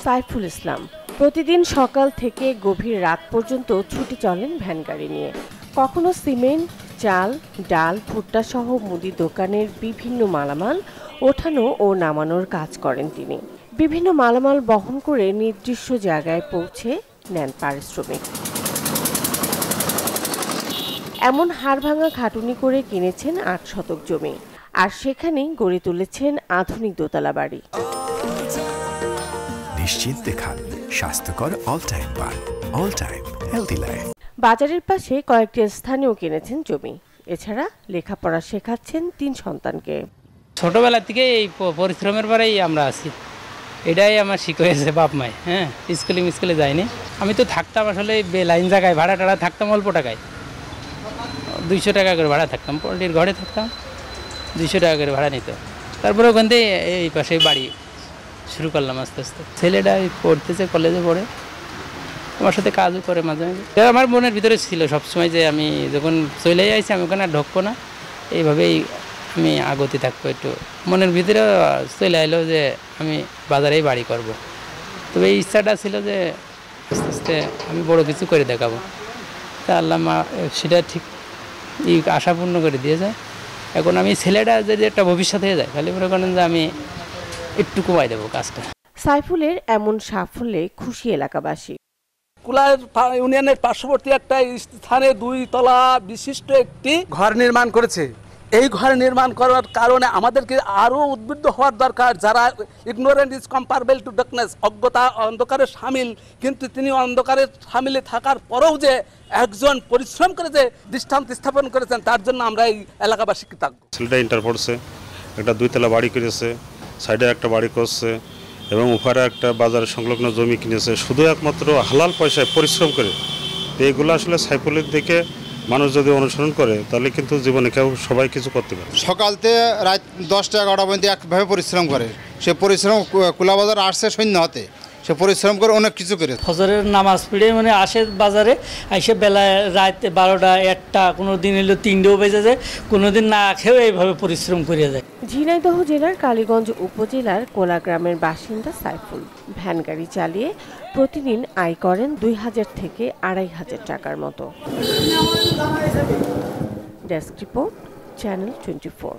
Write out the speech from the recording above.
সাইফুল ইসলাম প্রতিদিন সকাল থেকে গভীর রাত পর্যন্ত ছুটি চলেন ভ্যান গাড়ি নিয়ে। কখনো সিমেন্ট, চাল, ডাল, ভুট্টা সহ মুদি দোকানের বিভিন্ন মালামাল ওঠানো ও নামানোর কাজ করেন তিনি। বিভিন্ন মালামাল বহন করে নির্দিষ্ট জায়গায় পৌঁছে নেন পারিশ্রমিক। এমন হাড়ভাঙা খাটুনি করে কিনেছেন ৮ শতক জমি, আর সেখানেই গড়ে তুলেছেন আধুনিক দোতলা বাড়ি। নিশ্চিন্তে খান স্বাস্থ্যকর অল টাইম পান, অল টাইম হেলদি লাইফ। বাজারের পাশে কয়েকটি স্থানেও কিনেছেন জমি। এছাড়া লেখাপড়া শেখাচ্ছেন ৩ সন্তানকে। ছোটবেলা থেকে এই পরিশ্রমের পরেই আমরা আছি, এটাই আমার শিখে হয়েছে বাপ মায়। হ্যাঁ, স্কুলে যাইনি। আমি তো থাকতাম আসলে লাইন জায়গায়, ভাড়া টাড়া থাকতাম অল্প টাকায়, 200 টাকা করে ভাড়া থাকতাম। পোল্ট্রির ঘরে থাকতাম, 200 টাকা করে ভাড়া নিত। তারপরে ওখান থেকে এই পাশে বাড়ি শুরু করলাম আস্তে আস্তে। ছেলেটা পড়তেছে, কলেজে পড়ে, আমার সাথে কাজও করে মাঝে মাঝে। আমার মনের ভিতরে ছিল সবসময় যে আমি যখন চলে যাইছি আমি ওখানে আর ঢুকবো না, এইভাবেই আমি আগতে থাকবো। একটু মনের ভিতরে চলে এলো যে আমি বাজারেই বাড়ি করব। তবে এই ইচ্ছাটা ছিল যে আস্তে আস্তে আমি বড় কিছু করে দেখাবো। তা আল্লাহ সেটা ঠিক এই আশা পূর্ণ করে দিয়েছে। এখন আমি ছেলেটা যদি একটা ভবিষ্যৎ হয়ে যায়, খালি মনে করেন যে আমি একটু কমাই দেবো কাজটা। সাইফুলের এমন সাফল্যে খুশি এলাকাবাসী। কুলার ইউনিয়নের পার্শ্ববর্তী একটা স্থানে 2 তলা বিশিষ্ট একটি ঘর নির্মাণ করেছে। এই ঘর নির্মাণ করার কারণে আমাদেরকে আরও উদ্বুদ্ধ হওয়ার দরকার। যারা ignorant is comparable to darkness, অজ্ঞতা অন্ধকারের শামিল, কিন্তু তিনি অন্ধকারের শামিলে থাকার পরেও যে একজন পরিশ্রম করে যে দৃষ্টান্ত স্থাপন করেছেন, তার জন্য আমরা এই এলাকাবাসী কৃতজ্ঞ। ছেলেটা ইন্টার পড়ছে, একটা 2 তলা বাড়ি করেছে, সাইডে একটা বাড়ি করছে এবং উপরে একটা বাজার সংলগ্ন জমি কিনেছে, শুধু একমাত্র হালাল পয়সায় পরিশ্রম করে। তো এইগুলো আসলে সাইফুলের দিকে মানুষ যদি অনুসরণ করে তাহলে কিন্তু জীবনে কেউ সবাই কিছু করতে পারে। সকাল থেকে রাত 10টা 11টা পর্যন্ত একভাবে পরিশ্রম করে। সে পরিশ্রম কুলাবাজার আসছে সৈন্য হাতে, সে পরিশ্রম করে অনেক কিছু করে। ফজরের নামাজ পড়ে মানে আসে বাজারে, এসে বেলায় রাত 12টা 1টা, কোনো দিন এলো 3টেও বেজে যায়, কোনো দিন না খেয়েও এইভাবে পরিশ্রম করে যায়। ঝিনাইদহ জেলার কালীগঞ্জ উপজেলার কোলা গ্রামের বাসিন্দা সাইফুল ভ্যান গাড়ি চালিয়ে প্রতিদিন আয় করেন 2000 থেকে 2500 টাকার মতো। Desk report, channel 24।